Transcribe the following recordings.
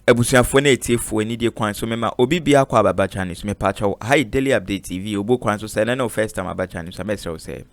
Ebusuafo na etiefo ani die kwan so mema obi bia kwa baba channel so me pacha hi daily update TV obo kwan so say na first time baba channel so me say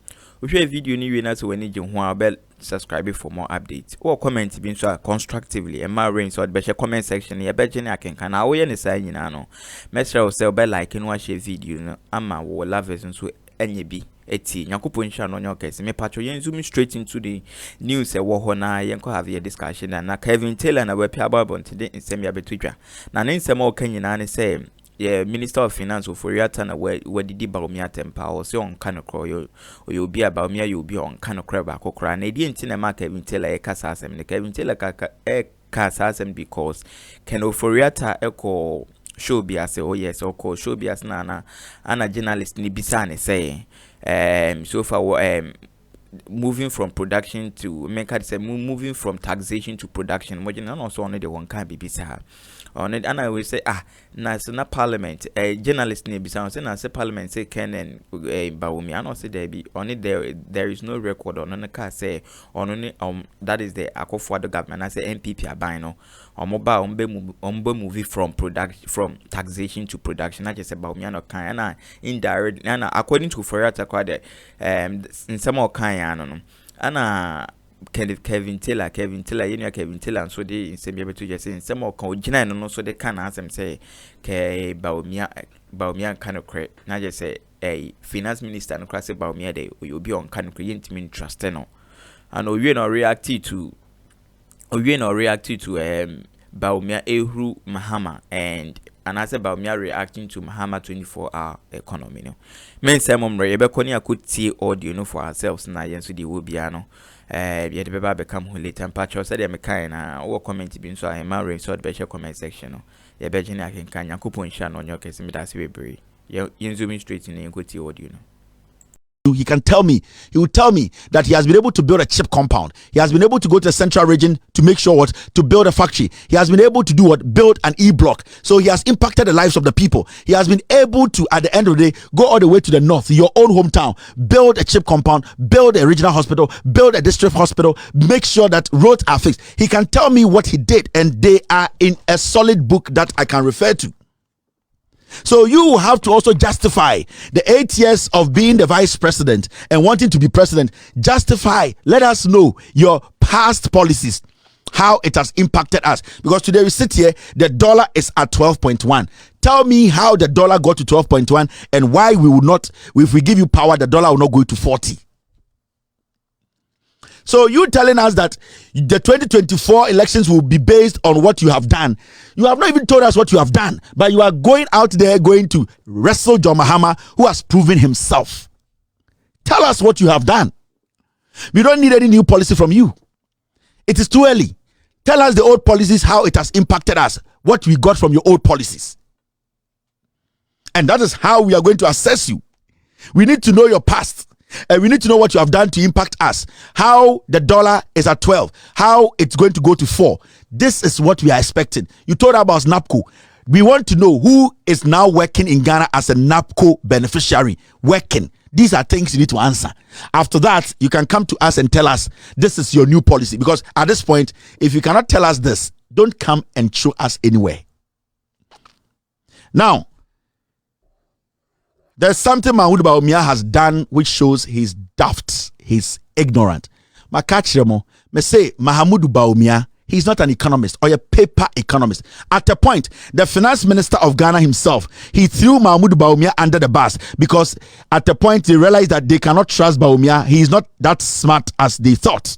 wohwe video ni we na so wani je ho abel subscribe for more updates or comment bi so constructively and my rain so be comment section ye be je ne akenka na wo ye ne say nyina no me say be like no share video no ama wo love so enye bi eti nyakopo nsha no nyo Kesi me patcho yen zoom straight into the news e wo ho na yen ko have a discussion na Kelvin na we pia babon today nsem ya betudwa na ne nsem o kanyina ne say Minister of Finance Ofori Atta na we didi Bawumia tempa o se on kanokro yo bi Bawumia yo bi on kanokro ba kokra na edi enti na ma Kelvin e kasa asem ne Kelvin kasa asem because Ken Ofori Atta eko show bi ase oh yes oko show bi ase na ana journalist ni bisa ne say so far moving from production to make it say moving from taxation to production mo na also on the one kan bibisa on it and I will say na parliament journalist ni bisa say na say parliament say Ken and Bawumia no say there be on it there is no record on the car say on that is the Akofo the government I say MPP aban no omba movie from taxation to production not just about Bawumia no kan na indirect na according to Forata kwade in some more kind no ana Kelvin Taylor Kelvin Taylor so they in same be to just in some more kan ogina no so they can answer say ke Bawumia kind of credit na just say finance minister no class Bawumia dey you be on kind of credit me trust no and we no react to Bawumia ehru Mahama and I said Bawumia reacting to Mahama 24-hour economy no men say mom re be koni akuti audio no for ourselves na yen so the wo bia no ye de beba become who later patch said me kind na wo comment bi so I man so be share comment section no ye be gene akenka yakopon sha no nyo Kesi me that's bebre ye zooming straight in akuti audio no. He will tell me that he has been able to build a chip compound. He has been able to go to the central region to make sure to build a factory. He has been able to build an e-block. So he has impacted the lives of the people. He has been able to, at the end of the day, go all the way to the north, your own hometown, build a chip compound, build a regional hospital, build a district hospital, make sure that roads are fixed. He can tell me what he did, and they are in a solid book that I can refer to. So you have to also justify the 8 years of being the vice president and wanting to be president. Justify, let us know your past policies, how it has impacted us. Because today we sit here, the dollar is at 12.1. Tell me how the dollar got to 12.1 and why we will not, if we give you power, the dollar will not go to 40. So you telling us that the 2024 elections will be based on what you have done. You have not even told us what you have done, but you are going out there going to wrestle John Mahama, who has proven himself. Tell us what you have done. We don't need any new policy from you. It is too early. Tell us the old policies, how it has impacted us, what we got from your old policies. And that is how we are going to assess you. We need to know your past. And we need to know what you have done to impact us. How the dollar is at 12. How it's going to go to 4. This is what we are expecting. You told about NAPCO. We want to know who is now working in Ghana as a NAPCO beneficiary. Working. These are things you need to answer. After that, you can come to us and tell us this is your new policy. Because at this point, if you cannot tell us this, don't come and show us anywhere. Now, there's something Mahmoud Bawumia has done which shows he's daft, he's ignorant. Makachiremo, me say Mahmoud Bawumia, he's not an economist or a paper economist. At a point, the finance minister of Ghana himself, he threw Mahmoud Bawumia under the bus because at a point they realized that they cannot trust Bawumia. He is not that smart as they thought.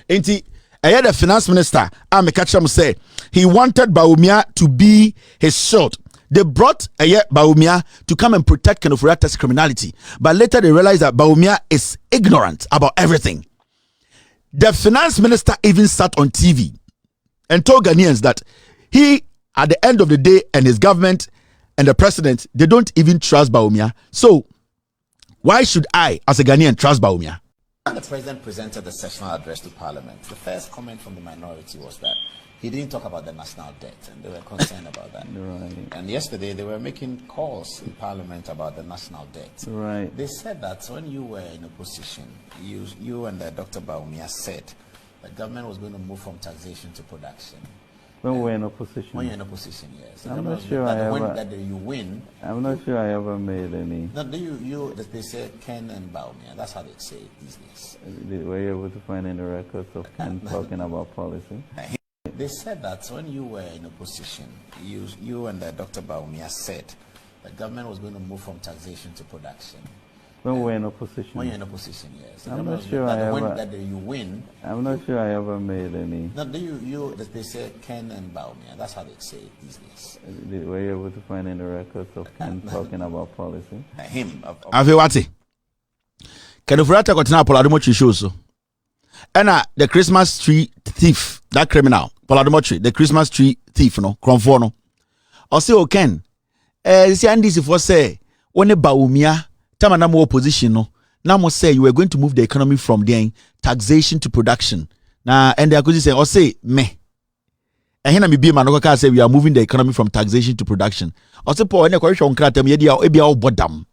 Ain't he? The finance minister, Amekachiremo, say he wanted Bawumia to be his shield. They brought Bawumia to come and protect Ken Ofori Atta's criminality. But later they realized that Bawumia is ignorant about everything. The finance minister even sat on TV and told Ghanaians that he, at the end of the day, and his government and the president, they don't even trust Bawumia. So why should I, as a Ghanaian, trust Bawumia? When the president presented the sessional address to Parliament, the first comment from the minority was that he didn't talk about the national debt, and they were concerned about that. Right. And yesterday, they were making calls in Parliament about the national debt. Right. They said that when you were in opposition, you and Dr. Bawumia said the government was going to move from taxation to production. When we're in opposition. When you're in opposition, yes. I'm not sure I ever. That you win. I'm not sure I ever made any. No, they say Ken and Bawumia. That's how they say it these days. Were you able to find any records of Ken talking about policy? They said that when you were in opposition, you and Dr. Bawumia said the government was going to move from taxation to production. When we're in opposition. When you're in opposition, yes. I'm not sure I ever. That you win. I'm not sure I ever made any. No, they say Ken and Bawumia. That's how they say it these days. Were you able to find any records of Ken talking about policy? Him. Afiwati. Kenufurata kotina Poladomochi show so. And the Christmas tree thief, that criminal, Poladomochi, the Christmas tree thief, no, Kromfo no. Or say, oh Ken, see and this for say, when the Bawumia. Time na more opposition no. Now must say you were going to move the economy from there taxation to production. Now and they are going to say or say me. And here me be man no say we are moving the economy from taxation to production. Or say Paul any question on kratem ye dia e all bodam.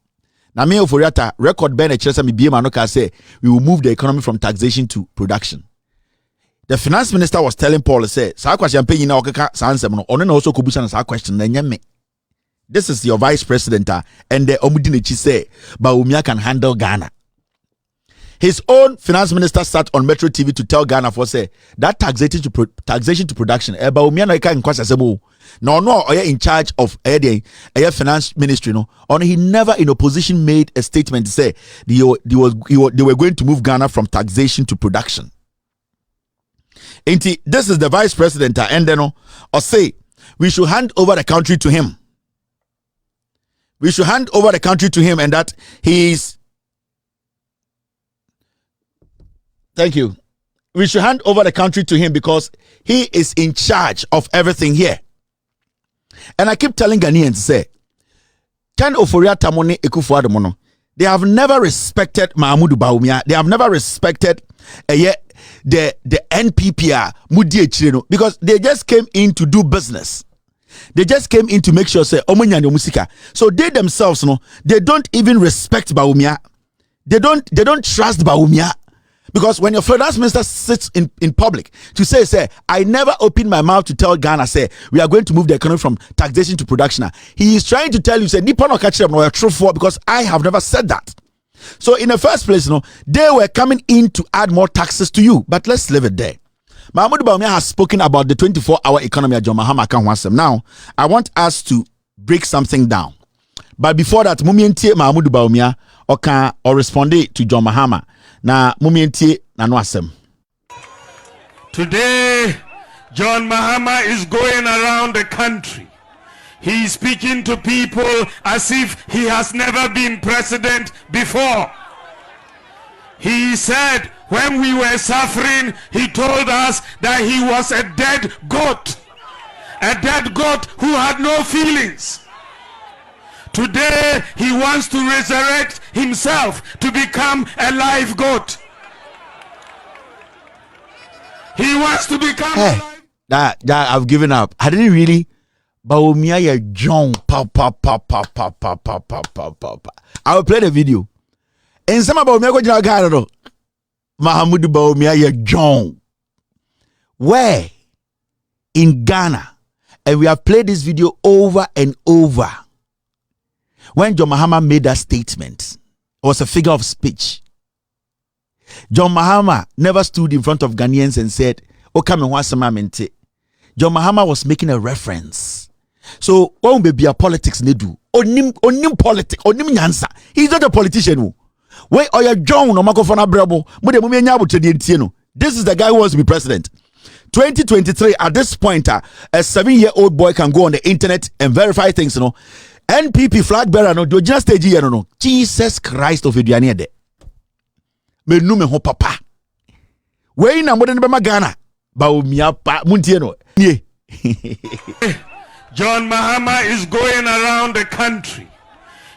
Na me Ofori Atta record ben e kire say me be man no say we will move the economy from taxation to production. The finance minister was telling Paul say sa question pay na okeka sa ansem no ono na also kobusa na sa question na nya me. This is your vice president, and the Omudinechi say Bawumia can handle Ghana. His own finance minister sat on Metro TV to tell Ghana for say that taxation to production. Bawumia no can cause asemo. No, in charge of finance ministry. No, and he never in opposition made a statement to say they were going to move Ghana from taxation to production. This is the vice president, and then or say we should hand over the country to him. We should hand over the country to him and that he is. Thank you. We should hand over the country to him because he is in charge of everything here. And I keep telling Ghanaians, say, Ken Ofori Atta money Ekufuado mono. They have never respected Mahmoud Bawumia. They have never respected the NPPR Mudi Echireno because they just came in to do business. They just came in to make sure say Omunya musika. So they themselves, no, they don't even respect Bawumia. They don't trust Bawumia. Because when your finance minister sits in public to say, I never opened my mouth to tell Ghana, say, we are going to move the economy from taxation to production. He is trying to tell you, say, Nippon no catch them, no, true for because I have never said that. So in the first place, no, they were coming in to add more taxes to you. But let's leave it there. Mahmoud Bawumia has spoken about the 24-hour economy at John Mahama Kanwasem. Now, I want us to break something down. But before that, Mumientie Mahmoud Bawumia or respond to John Mahama. Na Mumientie Nanwasem. Today, John Mahama is going around the country. He is speaking to people as if he has never been president before. He said, when we were suffering, he told us that he was a dead goat who had no feelings. Today, he wants to resurrect himself to become a live goat. He wants to become alive. That I've given up. I didn't really. Bawumia ya John. I will play the video. And some about Bawumia go Ghana. Mahmoud Bawumia ya John. Where? In Ghana. And we have played this video over and over. When John Mahama made that statement, it was a figure of speech. John Mahama never stood in front of Ghanaians and said, "Oh, come and watch some amente." John Mahama was making a reference. So, when we be a politics ne do, onim politics, onim nyansa. He's not a politician. Wait, or you John no mako fona brabo. This is the guy who wants to be president. 2023, at this point, a 7-year-old boy can go on the internet and verify things, you know. NPP flag bearer no, do just stage here no. Jesus Christ of Eduane de. Me nu me ho papa. We na modern be Ghana. Bawumia pa muntie no. Ye. John Mahama is going around the country.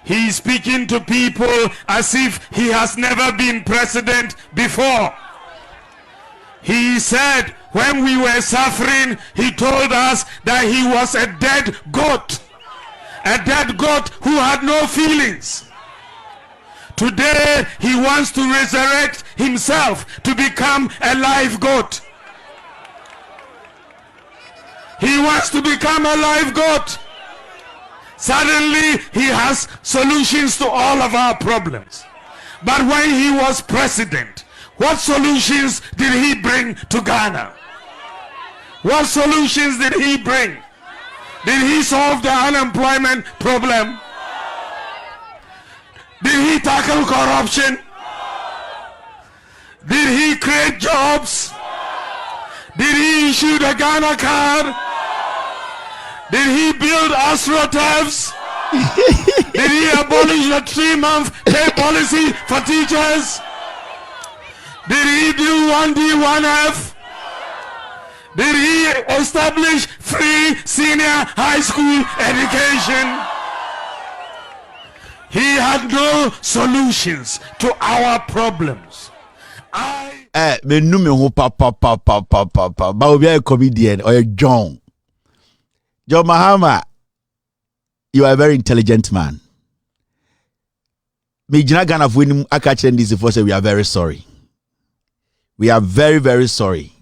He is speaking to people as if he has never been president before. He said, when we were suffering, he told us that he was a dead goat who had no feelings. Today, he wants to resurrect himself to become a live goat. He wants to become a life goat. Suddenly, he has solutions to all of our problems. But when he was president, what solutions did he bring to Ghana? What solutions did he bring? Did he solve the unemployment problem? Did he tackle corruption? Did he create jobs? Did he issue the Ghana card? Did he build AstroTurfs? Did he abolish the 3-month pay policy for teachers? Did he do 1D, 1F? Did he establish free senior high school education? He had no solutions to our problems. Me nu me ho pa. Bawumia a comedian or a John Mahama, you are a very intelligent man. Me jina Ghana for him akachen this for say we are very sorry. We are very, very sorry.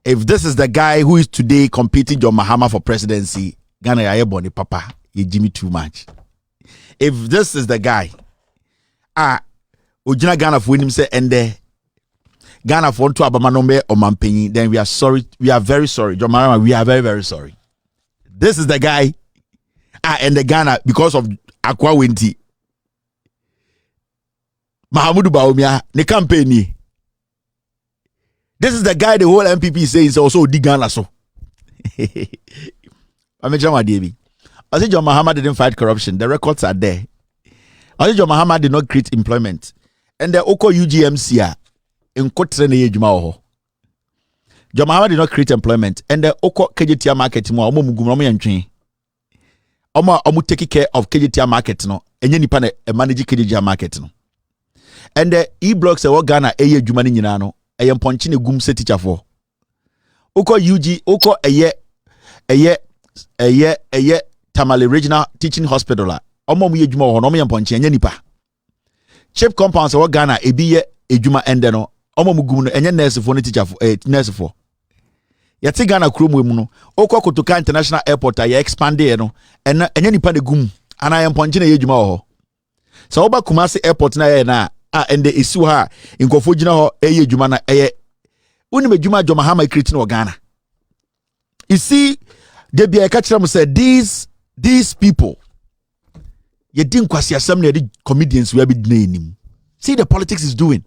If this is the guy who is today competing John Mahama for presidency, Ghana ya boni papa, you Jimmy too much. If this is the guy, ojina Ghana for him say ende Ghana for to abamanombe or mampenyi, then we are sorry. We are very sorry. John Mahama, we are very, very sorry. This is the guy, and the Ghana because of Aqua Winti. Mahamudu Bawumia, the campaign. This is the guy the whole MPP says also di Ghana so. I say John Mahama didn't fight corruption. The records are there. I say John Mahama did not create employment. And the Oko UGMC in Kotrene Ejuma. John Mahama did not create employment. And the Oko KJTR market mo omo mugumomo yantwe. Omo take care of KJTR market no. Enye nipa na manage KJTR market no. And the e-blocks e Ghana eye adwuma ni nyina no. Eye mponchi ne gum se teacher for. Oko UG, oko eye Tamale Regional Teaching Hospital la. Omo mu adwuma ho no omo mponchi enye nipa. Chip compounds e Ghana ebi ye adwuma ende no. Omo mu gum no enye nurse for ne teacher for nurse for. Yati Ghana krom mu no. Oko Kotoka International Airport aye expand e no. Enye nipa ne gum ana mponchi na ye adwuma ho. So oba Kumasi Airport na ye na and the issue ha in Kofojina ho eye dwuma na eye unime dwuma John Mahama creating no Ghana. You see, they be a catch them say these people you didn't kwasi asem na the comedians we be name. See the politics is doing.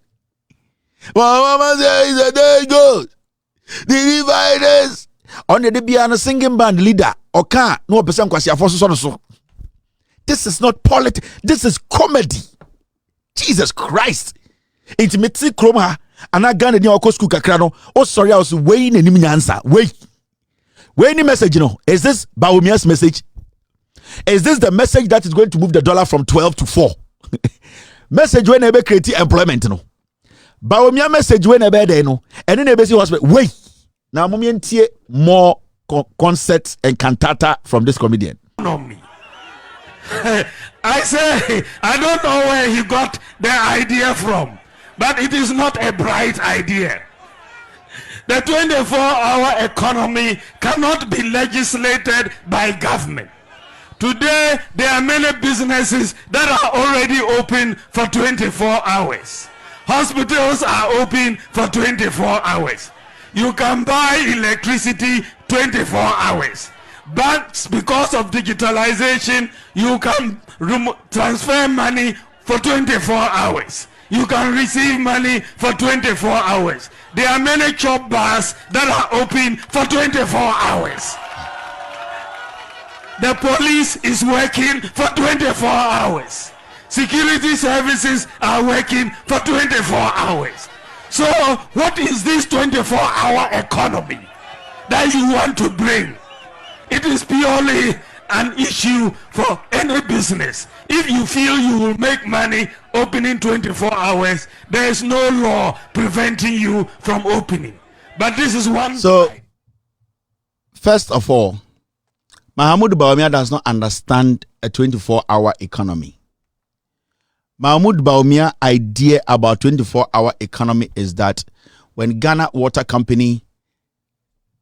Well, Mama says there it goes. The dividers on the be a singing band leader or can no person kwasi afo so. This is not politics. This is comedy. Jesus Christ. Intimacy Kroma and I Ghana ni oko school kakra no. Oh sorry, I was weighing any answer. Wait any message, you know. Is this Bawumia's message? Is this the message that is going to move the dollar from 12 to 4? Message when ebe create employment no. Bawumia message when ebe there no. And then ebe see hospital. Wait. Now momientie more concerts and cantata from this comedian. No me. I say, I don't know where he got the idea from, but it is not a bright idea. The 24-hour economy cannot be legislated by government. Today, there are many businesses that are already open for 24 hours. Hospitals are open for 24 hours. You can buy electricity 24 hours. But because of digitalization, you can transfer money for 24 hours. You can receive money for 24 hours. There are many chop bars that are open for 24 hours. The police is working for 24 hours. Security services are working for 24 hours. So what is this 24-hour economy that you want to bring? It is purely an issue for any business. If you feel you will make money opening 24 hours, there is no law preventing you from opening. But this is one. So, first of all, Mahamudu Bawumia does not understand a 24-hour economy. Mahamudu Bawumia idea about 24-hour economy is that when Ghana Water Company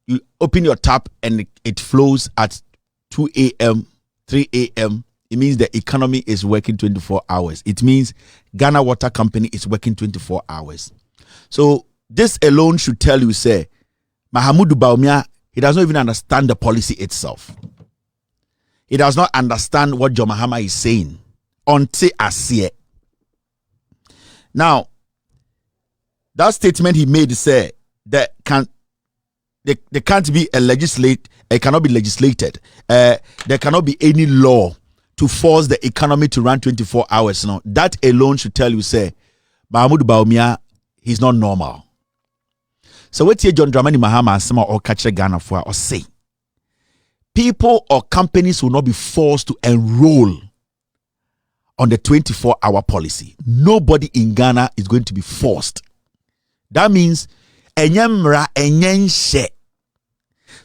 you open your tap and it flows at 2 a.m., 3 a.m., it means the economy is working 24 hours. It means Ghana Water Company is working 24 hours. So this alone should tell you, say, Mahamudu Bawumia, he does not even understand the policy itself. He does not understand what John Mahama is saying. Until I see it. Now, that statement he made say that there can't be a legislate, it cannot be legislated. There cannot be any law to force the economy to run 24 hours. No, that alone should tell you, say, Mahamudu Bawumia, he's not normal. So what John Dramani Mahama Asema or catch Ghana for or say, people or companies will not be forced to enroll on the 24-hour policy. Nobody in Ghana is going to be forced. That means enyemra enyense.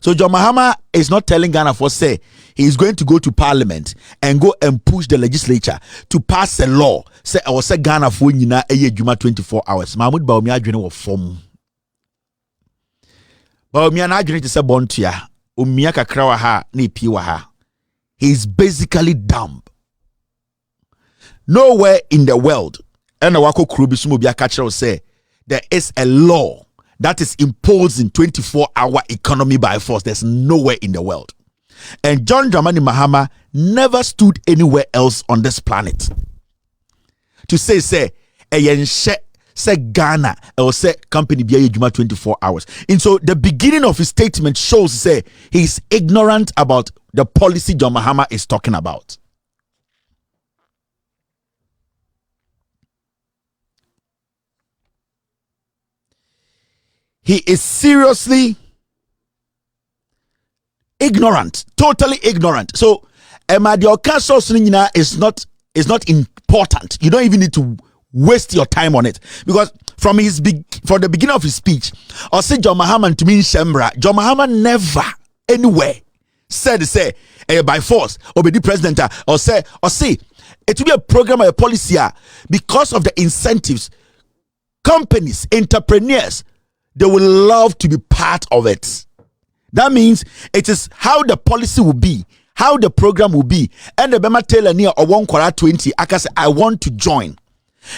So John Mahama is not telling Ghana for say he is going to go to parliament and go and push the legislature to pass a law. Say I will say Ghana for nyina eye juma 24 hours. Mahmud Bawumia adwene wo form. Bawumia na adwene te se bontua. Omia kakra wa ha na epi wa ha. He is basically dumb. Nowhere in the world, and the wako krubi sumo bi aka say there is a law that is imposing 24-hour economy by force. There's nowhere in the world. And John Dramani Mahama never stood anywhere else on this planet to say Ghana or say company be juma 24 hours. And so the beginning of his statement shows say he's ignorant about the policy John Mahama is talking about. He is seriously ignorant, totally ignorant. So, is not important. You don't even need to waste your time on it, because from the beginning of his speech, or say John Mahama to me Shembra, John Mahama never anywhere said by force or be the president or say it will be a program or a policy because of the incentives. Companies, entrepreneurs, they will love to be part of it. That means it is how the policy will be, how the program will be. And the Bema Taylor near or 1/20, I can say, I want to join.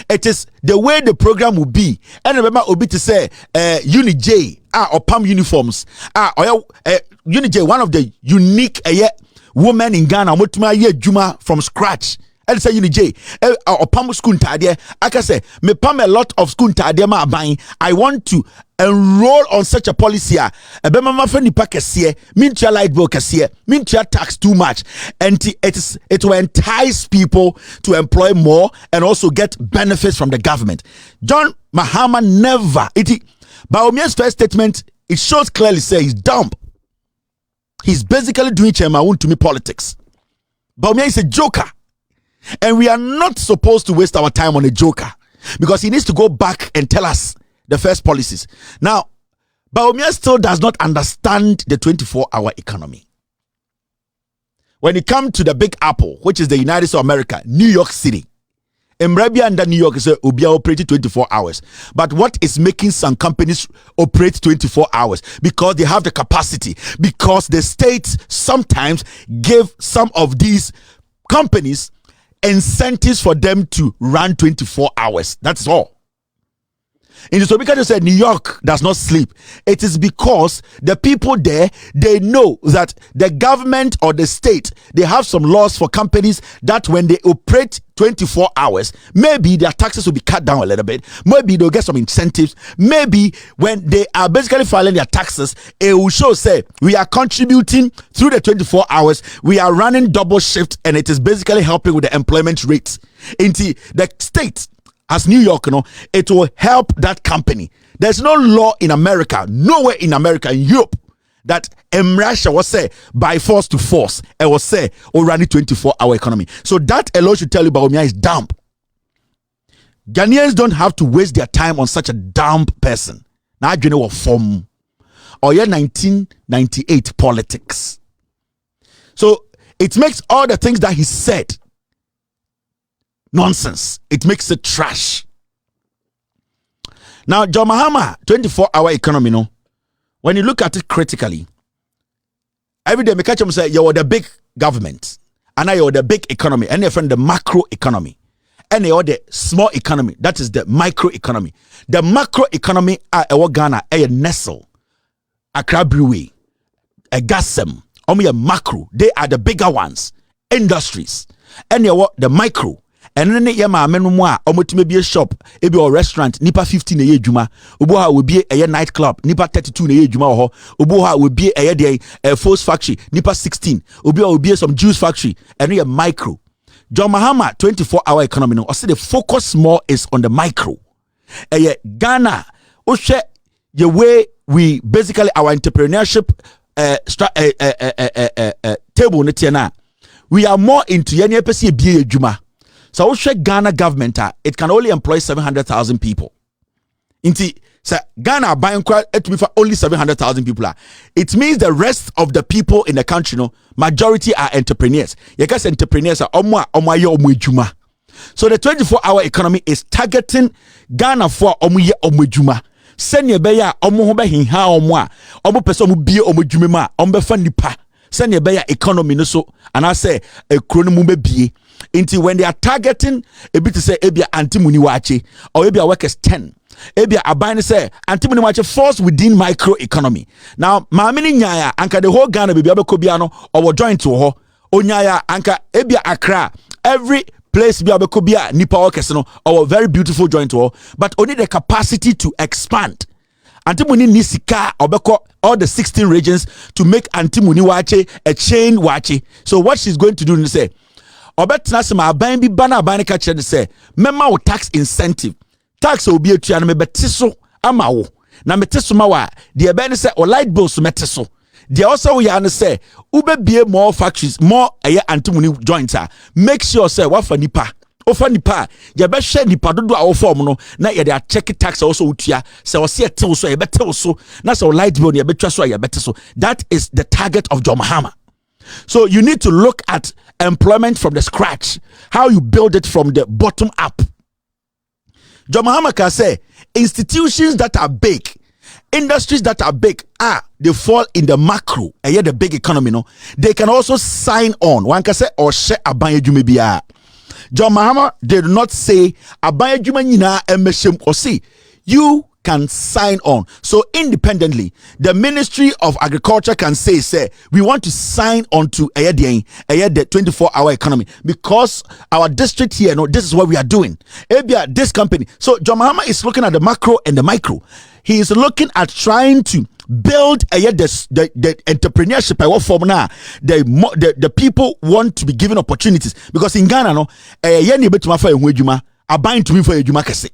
It is the way the program will be. And the Bema will be to say, Uni J, or PAM uniforms, or Uni J, one of the unique women in Ghana, Juma from scratch. And say Uni J, or PAM school tadia. I can say, me PAM a lot of school tadia ma buying. I want to enroll on such a policy. Ebema mafeni pa kesiye, mintia light bill kesiye, mintia tax too much, and it will entice people to employ more and also get benefits from the government. John Mahama never. Bawumia's first statement, it shows clearly say he's dumb. He's basically doing Chema to me politics. Bawumia is a joker, and we are not supposed to waste our time on a joker, because he needs to go back and tell us the first policies. Now, Bawumia still does not understand the 24-hour economy. When it comes to the Big Apple, which is the United States of America, New York City, Embrabia under New York is operating 24 hours. But what is making some companies operate 24 hours? Because they have the capacity. Because the states sometimes give some of these companies incentives for them to run 24 hours. That's all. In the Sobika said New York does not sleep. It is because the people there, they know that the government or the state, they have some laws for companies that when they operate 24 hours, maybe their taxes will be cut down a little bit. Maybe they'll get some incentives. Maybe when they are basically filing their taxes, it will show say we are contributing through the 24 hours. We are running double shift, and it is basically helping with the employment rates. Into the state as New York, it will help that company. There's no law in America, nowhere in America, in Europe, that Russia was say by force to force. It was say or run a 24-hour economy. So that alone should tell you Bawumia is dumb. Ghanaians don't have to waste their time on such a dumb person. Now you know from or 1998 politics. So it makes all the things that he said nonsense. It makes it trash. Now, John Mahama, 24-hour economy, when you look at it critically, every day, me catch them say, you're the big government, and now you're the big economy, and you're from the macro economy, and you're the small economy, that is the micro economy. The macro economy are a Ghana, a Nestle, Accra Brewery, a Gasem, macro, they are the bigger ones, industries, and you're the micro. And then you ma menu mwa omo be a shop, ebi or restaurant, nipa 15 na ye juma, uboha will be a nightclub, nipa 32 na ye juma ho, uboha will be a force factory, nipa 16, uboha will be some juice factory, and a micro. John Mahama 24-hour economy no, I say the focus more is on the micro. Ghana, oshe the way we basically our entrepreneurship table netiana, we are more into yenye pesi biye juma. So we check Ghana government, it can only employ 700,000 people. Inti, so Ghana buying it for only 700,000 people. It means the rest of the people in the country, no, majority are entrepreneurs. You guys entrepreneurs are juma. So the 24-hour economy is targeting Ghana for juma. Send your beya omo hinha omwa omo person mu bie omo dwumema omo befa nipa send your beya economy no so and I say a krono be bie. Until when they are targeting a bit to say ebia antimuni wache or ebia workers 10 ebia abine say antimuni wache falls within micro economy. Now maamini nyaya anka the whole Ghana baby abekobiano or join to ho onyaya anka ebia Accra every place be abekobia nipa workers no or very beautiful joint to ho but only the capacity to expand. Antimuni nisika obeko all the 16 regions to make antimuni wache a chain wache. So what she's going to do is say obetna se ma aban bi bana aban ka kire say mema wo tax incentive tax obi atua no mebetiso ama wo na metiso ma wa de be ne say o light bills metiso de also we are say ubebie more factories more antimony joints make sure say wa fa nipa ofa nipa ye be hwe nipa dodo a wo form no na ye de check tax also utua say o se etew so ye betew so na say o light bill ye betwa so ye betiso. That is the target of John Mahama. So you need to look at employment from the scratch, how you build it from the bottom up. John Mahama can say institutions that are big, industries that are big, they fall in the macro, and yet the big economy, no, they can also sign on. One can say or share abanye jumebia. John Mahama did not say abanye jumanyina emeshem or see you can sign on. So independently, the Ministry of Agriculture can say we want to sign on to the 24-hour economy because our district here, no, this is what we are doing. This company. So John Mahama is looking at the macro and the micro. He is looking at trying to build the entrepreneurship. What form now? The people want to be given opportunities because in Ghana, no, buying to me for a juma kese.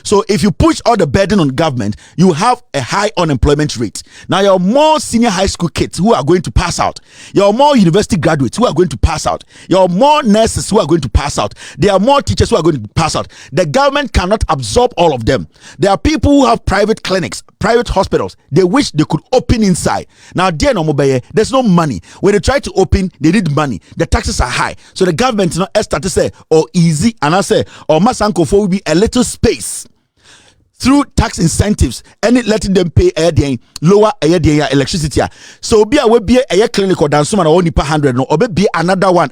So if you push all the burden on government, you have a high unemployment rate. Now you're more senior high school kids who are going to pass out. You're more university graduates who are going to pass out. You're more nurses who are going to pass out. There are more teachers who are going to pass out. The government cannot absorb all of them. There are people who have private clinics, private hospitals. They wish they could open inside. Now there's no money. When they try to open, they need money. The taxes are high. So the government start to say, easy, and I say, Masanko will be a little space through tax incentives and letting them pay lower electricity. So be a clinic or dance man only per 100 no or be another one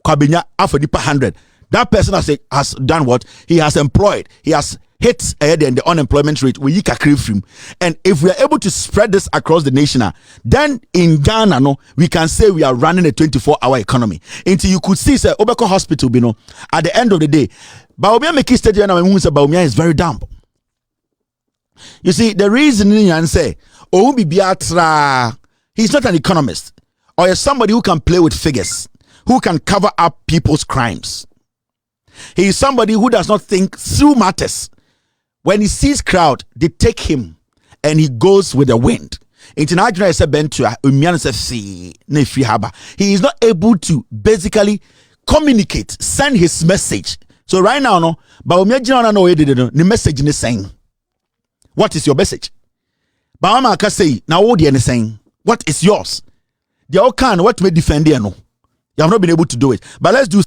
kwabenya after per 100. That person has done what? He has employed. He has hit the unemployment rate we from. And if we are able to spread this across the nation, then in Ghana, no, we can say we are running a 24-hour economy. Until you could see, say, Obeko Hospital, at the end of the day, Bawumia make stadium and Bawumia is very dumb. You see, the reason you say, he's not an economist or is somebody who can play with figures, who can cover up people's crimes. He is somebody who does not think through matters. When he sees crowd, they take him and he goes with the wind. He is not able to basically communicate, send his message. So right now, no, the message is saying, what is your message? Bawama can say, now what are saying? What is yours? They all can, what may defend you, no? You have not been able to do it. But let's do